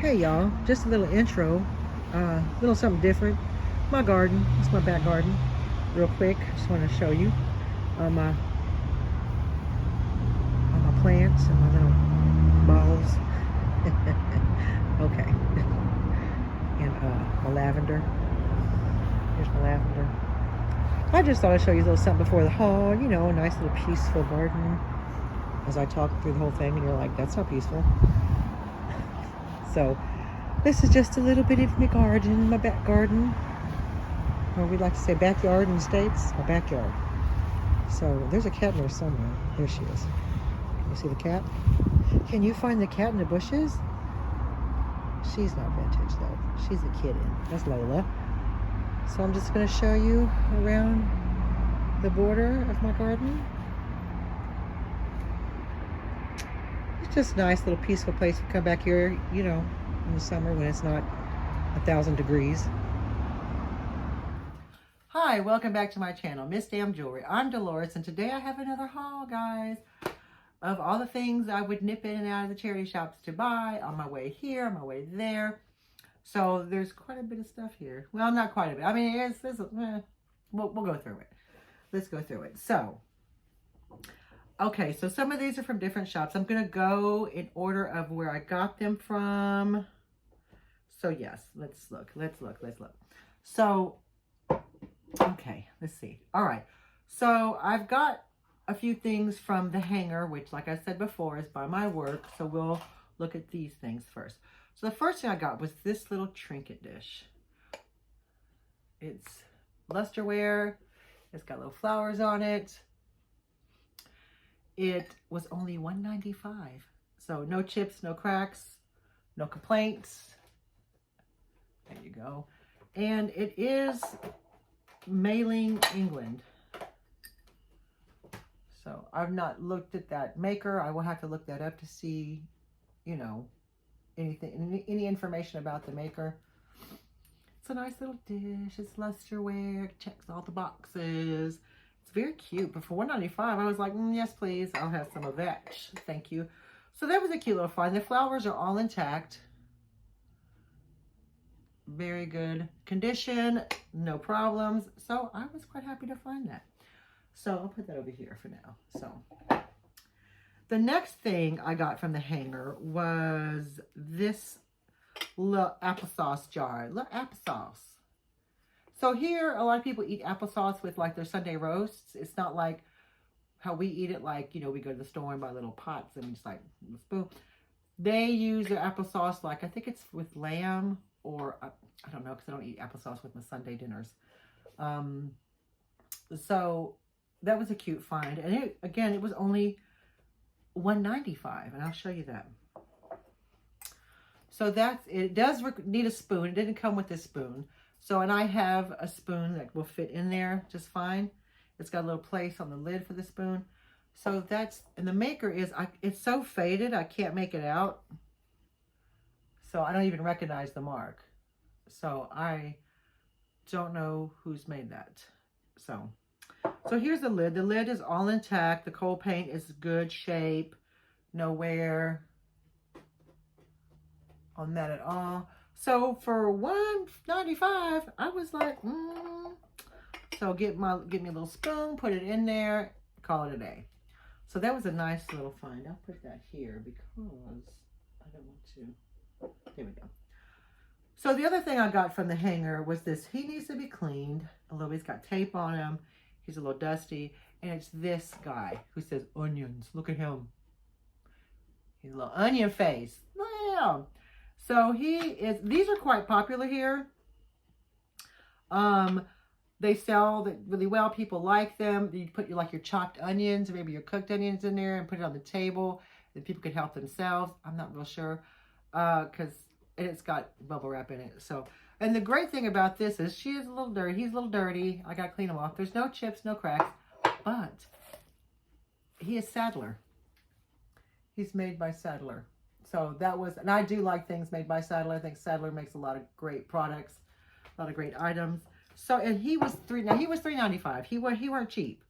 Hey y'all, just a little intro, little something different. My garden, it's my back garden. Real quick, just want to show you my plants and my little balls. Okay, and my lavender. Here's my lavender. I just thought I'd show you a little something before the haul. You know, a nice little peaceful garden. As I talk through the whole thing, and you're like, that's not peaceful. So this is just a little bit of my garden, my back garden. Or we like to say backyard in the States, my backyard. So there's a cat in there somewhere. There she is. Can you see the cat? Can you find the cat in the bushes? She's not vintage though. She's a kitten. That's Lola. So I'm just going to show you around the border of my garden. It's just a nice little peaceful place to come back here, you know, in the summer when it's not 1,000 degrees. Hi, welcome back to my channel, Miss Damn Jewelry. I'm Dolores, and today I have another haul, guys, of all the things I would nip in and out of the charity shops to buy on my way here, on my way there. So there's quite a bit of stuff here. Well, not quite a bit. I mean, we'll go through it. Let's go through it. So, okay, so some of these are from different shops. I'm going to go in order of where I got them from. So, yes, let's look. So, okay, let's see. All right, so I've got a few things from the hanger, which, like I said before, is by my work. So we'll look at these things first. So the first thing I got was this little trinket dish. It's lusterware. It's got little flowers on it. It was only $1.95. So no chips, no cracks, no complaints. There you go. And it is Mailing England. So I've not looked at that maker. I will have to look that up to see, you know, any information about the maker. It's a nice little dish. It's lusterware. It checks all the boxes. It's very cute. But for $1.95, I was like, yes, please. I'll have some of that. Thank you. So that was a cute little find. The flowers are all intact. Very good condition. No problems. So I was quite happy to find that. So I'll put that over here for now. So the next thing I got from the hanger was this little applesauce jar. Little applesauce. So here, a lot of people eat applesauce with like their Sunday roasts. It's not like how we eat it, like, you know, we go to the store and buy little pots and just like a spoon. They use their applesauce like, I think it's with lamb or, I don't know, because I don't eat applesauce with my Sunday dinners. So that was a cute find. And it, again, it was only $1.95, and I'll show you that. So that's it. It does need a spoon. It didn't come with a spoon. So, and I have a spoon that will fit in there just fine. It's got a little place on the lid for the spoon. So that's, and the maker is, it's so faded, I can't make it out. So I don't even recognize the mark. So I don't know who's made that. So here's the lid. The lid is all intact. The coal paint is good shape. No wear on that at all. So for $1.95, I was like, So get me a little spoon, put it in there, call it a day. So that was a nice little find. I'll put that here because I don't want to. There we go. So the other thing I got from the hanger was this. He needs to be cleaned a little bit. He's got tape on him. He's a little dusty. And it's this guy who says onions. Look at him. He's a little onion face. Yeah. So these are quite popular here. They sell really well. People like them. You put your chopped onions or maybe your cooked onions in there and put it on the table. And people can help themselves. I'm not real sure. Because it's got bubble wrap in it. So, and the great thing about this is she is a little dirty. He's a little dirty. I got to clean him off. There's no chips, no cracks. But he is Sadler. He's made by Sadler. So that was, and I do like things made by Sadler. I think Sadler makes a lot of great products, a lot of great items. So, and he was $3.95. He weren't cheap.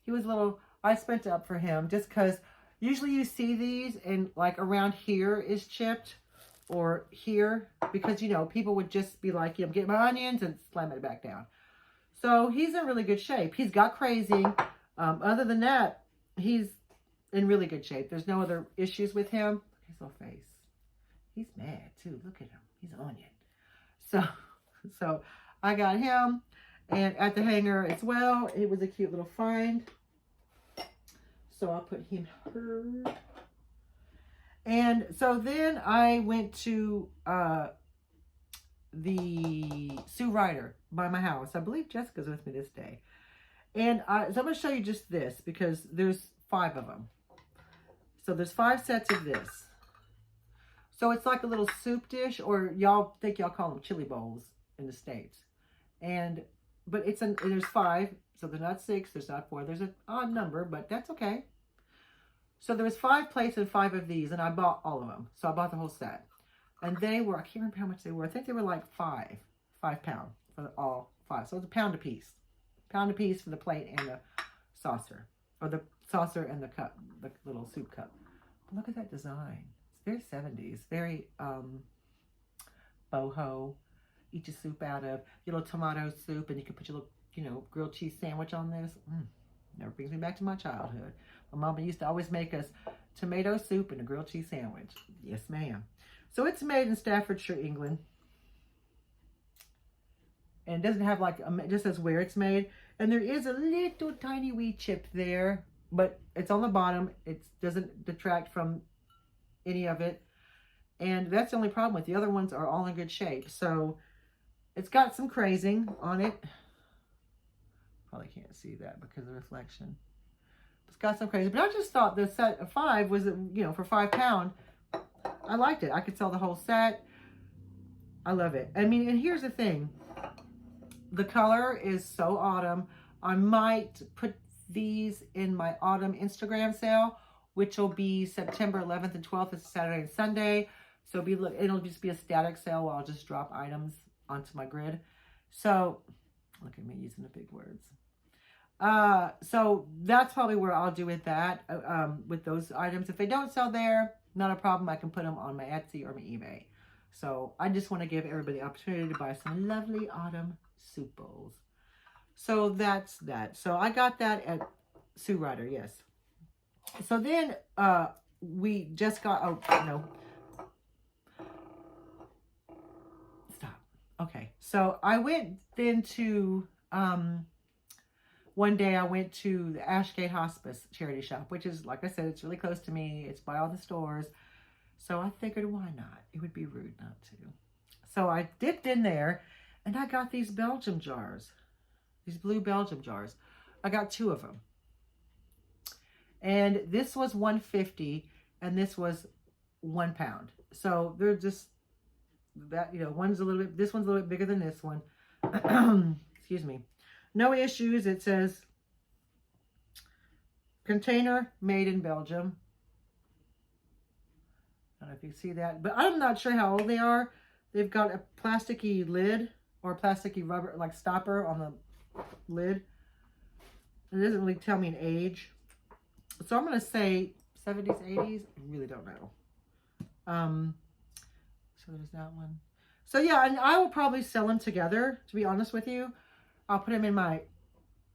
He was a little, I spent up for him just because usually you see these and like around here is chipped. or here, because, you know, people would just be like, you know, get my onions and slam it back down. So he's in really good shape. He's got crazy. Other than that, he's in really good shape. There's no other issues with him. His little face. He's mad too. Look at him. He's an onion. So I got him. And at the hanger as well, it was a cute little find. So I'll put him her. And so then I went to the Sue Ryder by my house. I believe Jessica's with me this day. And so I'm going to show you just this because there's 5 of them. So there's 5 sets of this. So it's like a little soup dish, or y'all think y'all call them chili bowls in the States. But there's 5, so there's not 6, there's not 4. There's an odd number, but that's okay. So there was 5 plates and 5 of these, and I bought all of them. So I bought the whole set. And they were, I can't remember how much they were. I think they were like £5 for all 5. So it's £1 a piece. £1 a piece for the plate and the saucer. Or the saucer and the cup, the little soup cup. But look at that design. It's very 70s. Very boho. Eat your soup out of your little tomato soup, and you can put your little, you know, grilled cheese sandwich on this. Never brings me back to my childhood. My mama used to always make us tomato soup and a grilled cheese sandwich. Yes, ma'am. So it's made in Staffordshire, England. And it doesn't have like, it just says where it's made. And there is a little tiny wee chip there, but it's on the bottom. It doesn't detract from any of it. And that's the only problem with the other ones are all in good shape. So it's got some crazing on it. Probably can't see that because of the reflection. It's got some crazy, but I just thought the set of 5 was, you know, for £5. I liked it. I could sell the whole set. I love it. I mean, and here's the thing. The color is so autumn. I might put these in my autumn Instagram sale, which will be September 11th and 12th. It's Saturday and Sunday. So it'll just be a static sale where I'll just drop items onto my grid. So look at me using the big words. So that's probably where I'll do with that, with those items. If they don't sell there, not a problem. I can put them on my Etsy or my eBay. So I just want to give everybody the opportunity to buy some lovely autumn soup bowls. So that's that. So I got that at Sue Ryder, yes. So then we just got, oh, no. Stop. Okay. So I went then to, one day I went to the Ashgate Hospice charity shop, which is, like I said, it's really close to me. It's by all the stores. So I figured, why not? It would be rude not to. So I dipped in there and I got these Belgium jars, these blue Belgium jars. I got 2 of them. And this was $1.50 and this was £1. So they're just that, you know, this one's a little bit bigger than this one. Excuse me. No issues. It says container made in Belgium. I don't know if you see that, but I'm not sure how old they are. They've got a plasticky lid or plasticky rubber like stopper on the lid. It doesn't really tell me an age. So I'm going to say 70s, 80s. I really don't know. So there's that one. So yeah, and I will probably sell them together, to be honest with you. I'll put them in my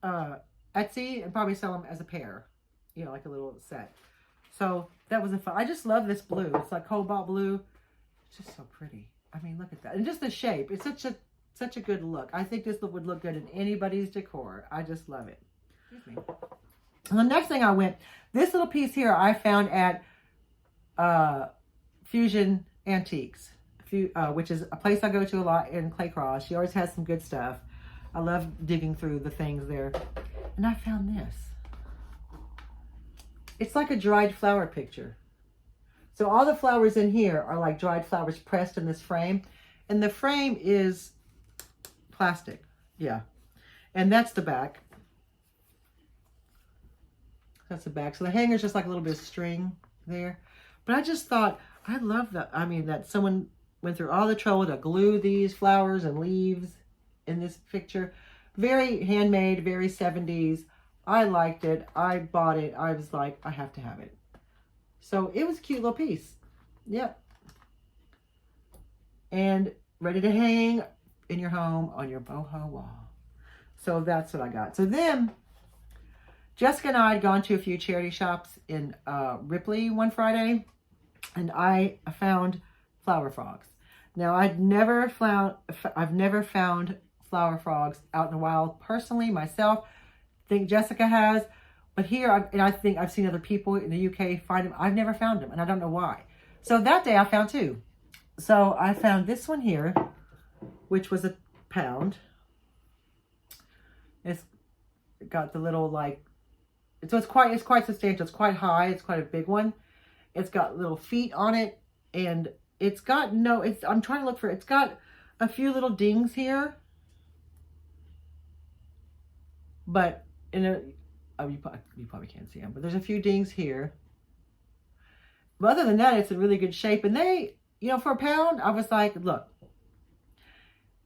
Etsy and probably sell them as a pair, you know, like a little set. So that was fun. I just love this blue. It's like cobalt blue. It's just so pretty. I mean, look at that. And just the shape. It's such a good look. I think this would look good in anybody's decor. I just love it. Excuse me. And the next thing I went, this little piece here I found at Fusion Antiques, which is a place I go to a lot in Claycross. She always has some good stuff. I love digging through the things there. And I found this. It's like a dried flower picture. So all the flowers in here are like dried flowers pressed in this frame. And the frame is plastic. Yeah. And that's the back. That's the back. So the hanger's just like a little bit of string there. But I just thought, I love that. I mean, that someone went through all the trouble to glue these flowers and leaves in this picture. Very handmade, very 70s. I liked it. I bought it. I was like, I have to have it. So it was a cute little piece. Yep. and ready to hang in your home on your boho wall. So that's what I got. So then Jessica and I had gone to a few charity shops in Ripley one Friday, and I found flower frogs. Now I've never found flower frogs out in the wild personally myself. I think Jessica has, but here, and I think I've seen other people in the UK find them. I've never found them, and I don't know why. So that day I found two. So I found this one here, which was £1. It's got the little like, so it's quite substantial. It's quite high. It's quite a big one. It's got little feet on it, and it's got I'm trying to look for it. It's got a few little dings here, but you probably can't see them, but there's a few dings here. But other than that, it's in really good shape. And they, for £1, I was like, look,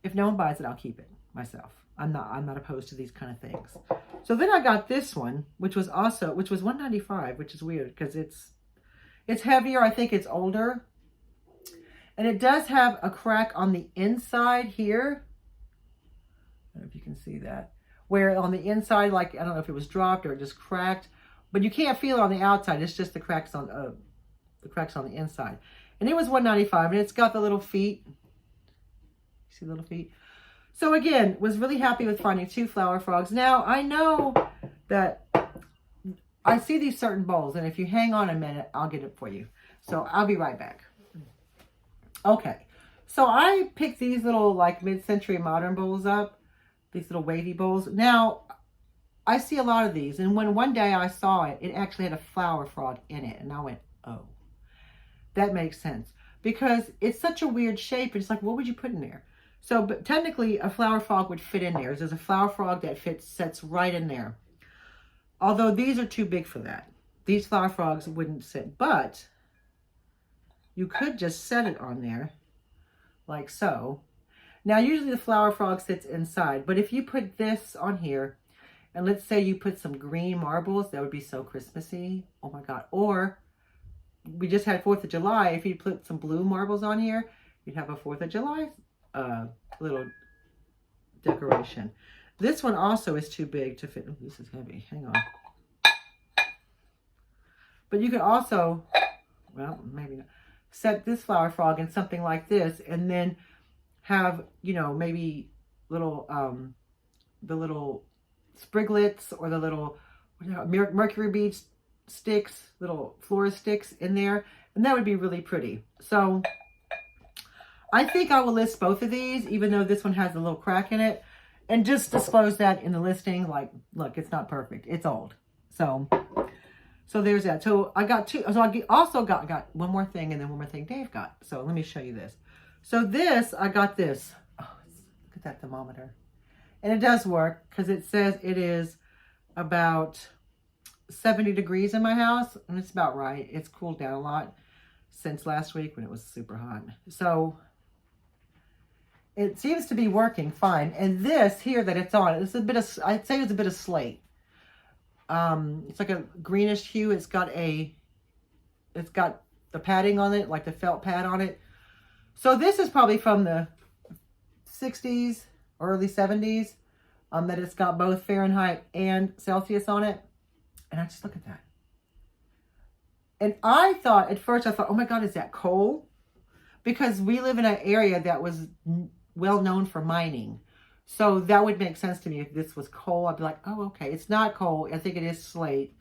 if no one buys it, I'll keep it myself. I'm not opposed to these kind of things. So then I got this one, which was $1.95, which is weird because it's heavier. I think it's older. And it does have a crack on the inside here. I don't know if you can see that. Where on the inside, like, I don't know if it was dropped or it just cracked, but you can't feel it on the outside. It's just the cracks on the inside. And it was $1.95, and it's got the little feet. See the little feet? So again, was really happy with finding two flower frogs. Now, I know that I see these certain bowls, and if you hang on a minute, I'll get it for you. So I'll be right back. Okay, so I picked these little like mid-century modern bowls up, these little wavy bowls. Now, I see a lot of these, and when one day I saw it, it actually had a flower frog in it, and I went, oh, that makes sense. Because it's such a weird shape, it's like, what would you put in there? So, but technically, a flower frog would fit in there. There's a flower frog that sets right in there. Although these are too big for that. These flower frogs wouldn't sit. But you could just set it on there, like so. Now, usually the flower frog sits inside. But if you put this on here, and let's say you put some green marbles, that would be so Christmassy. Oh my God. Or we just had 4th of July. If you put some blue marbles on here, you'd have a 4th of July little decoration. This one also is too big to fit. Oh, this is heavy. Hang on. But you could also, well, maybe not, set this flower frog in something like this, and then have, maybe little, the little spriglets or the little mercury bead sticks, little florist sticks in there, and that would be really pretty. So I think I will list both of these, even though this one has a little crack in it, and just disclose that in the listing. Like, look, it's not perfect. It's old. So there's that. So I got two. So I also got one more thing, and then one more thing Dave got. So let me show you this. So I got this. Oh, look at that thermometer. And it does work because it says it is about 70 degrees in my house. And it's about right. It's cooled down a lot since last week when it was super hot. So it seems to be working fine. And this here that it's on, it's a bit of, I'd say it's a bit of slate. It's like a greenish hue. It's got the padding on it, like the felt pad on it. So this is probably from the 60s or early 70s, that it's got both Fahrenheit and Celsius on it. And I just look at that. And at first I thought, oh my God, is that coal? Because we live in an area that was well known for mining. So that would make sense to me. If this was coal, I'd be like, oh, okay. It's not coal. I think it is slate.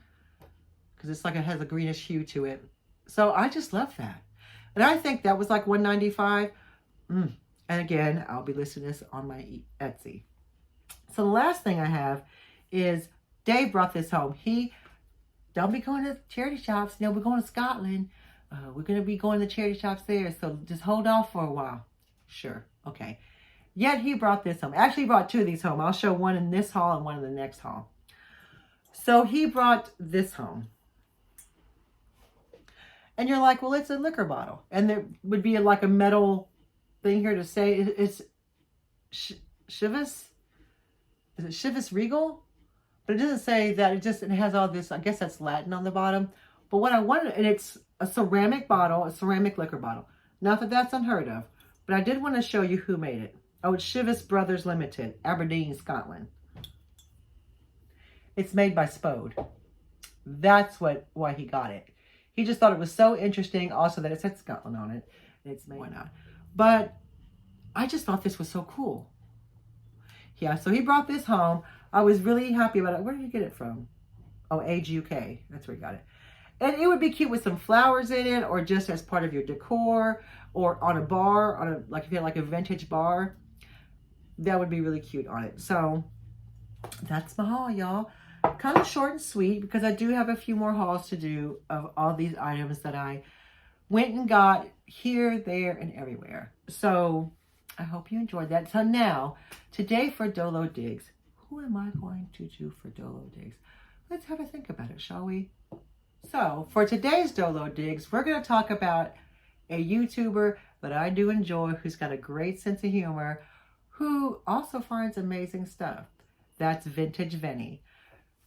Because it's like it has a greenish hue to it. So I just love that. And I think that was like $1.95. And again, I'll be listing this on my Etsy. So the last thing I have is Dave brought this home. Don't be going to charity shops. We're going to Scotland. We're going to be going to charity shops there. So just hold off for a while. Sure. Okay. Yet he brought this home. Actually, he brought two of these home. I'll show one in this haul and one in the next haul. So he brought this home. And you're like, well, it's a liquor bottle. And there would be like a metal thing here to say it's Chivas. Is it Chivas Regal? But it doesn't say that. It has all this, I guess that's Latin on the bottom. But what I wanted, and it's a ceramic bottle, a ceramic liquor bottle. Not that that's unheard of. But I did want to show you who made it. Oh, it's Shivas Brothers Limited, Aberdeen, Scotland. It's made by Spode. That's why he got it. He just thought it was so interesting. Also that it said Scotland on it. It's made. Why not? But I just thought this was so cool. Yeah, so he brought this home. I was really happy about it. Where did he get it from? Oh, Age UK. That's where he got it. And it would be cute with some flowers in it, or just as part of your decor, or on a bar, like if you had like a vintage bar. That would be really cute on it. So that's my haul, y'all. Kind of short and sweet because I do have a few more hauls to do of all these items that I went and got here, there, and everywhere. So I hope you enjoyed that. So now, today for Dolo Digs, who am I going to do for Dolo Digs? Let's have a think about it, shall we? So for today's Dolo Digs, we're going to talk about a YouTuber that I do enjoy, who's got a great sense of humor, who also finds amazing stuff. That's Vintage Vinny.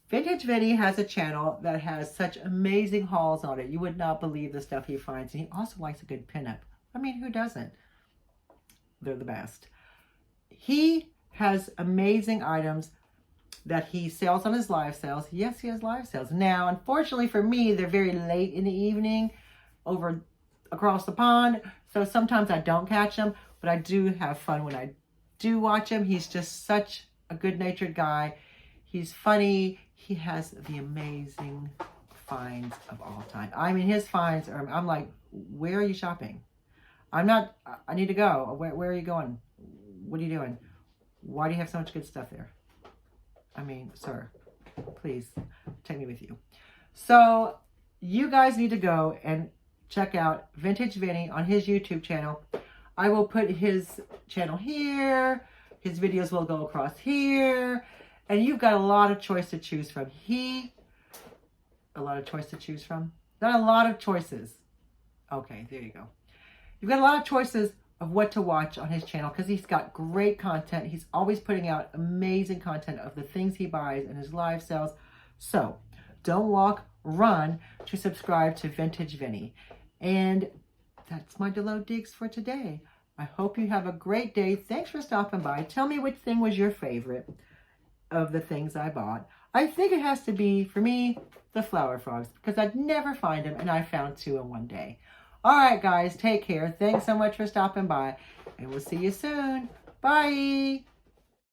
Vintage Vinny has a channel that has such amazing hauls on it. You would not believe the stuff he finds. And he also likes a good pinup. I mean, who doesn't? They're the best. He has amazing items that he sells on his live sales. Yes, he has live sales. Now, unfortunately for me, they're very late in the evening over across the pond. So sometimes I don't catch him, but I do have fun when I do watch him. He's just such a good-natured guy. He's funny. He has the amazing finds of all time. I mean, his finds are, I'm like, where are you shopping? I need to go. Where are you going? What are you doing? Why do you have so much good stuff there? I mean, sir, please take me with you. So you guys need to go and check out Vintage Vinny on his YouTube channel. I will put his channel here. His videos will go across here. And you've got a lot of choice to choose from. A lot of choice to choose from? Not a lot of choices. Okay, there you go. You've got a lot of choices of what to watch on his channel because he's got great content. He's always putting out amazing content of the things he buys and his live sales. So don't walk, run to subscribe to Vintage Vinny. And that's my Dolo Digs for today. I hope you have a great day. Thanks for stopping by. Tell me which thing was your favorite of the things I bought. I think it has to be, for me, the flower frogs because I'd never find them and I found 2 in one day. All right, guys, take care. Thanks so much for stopping by and we'll see you soon. Bye.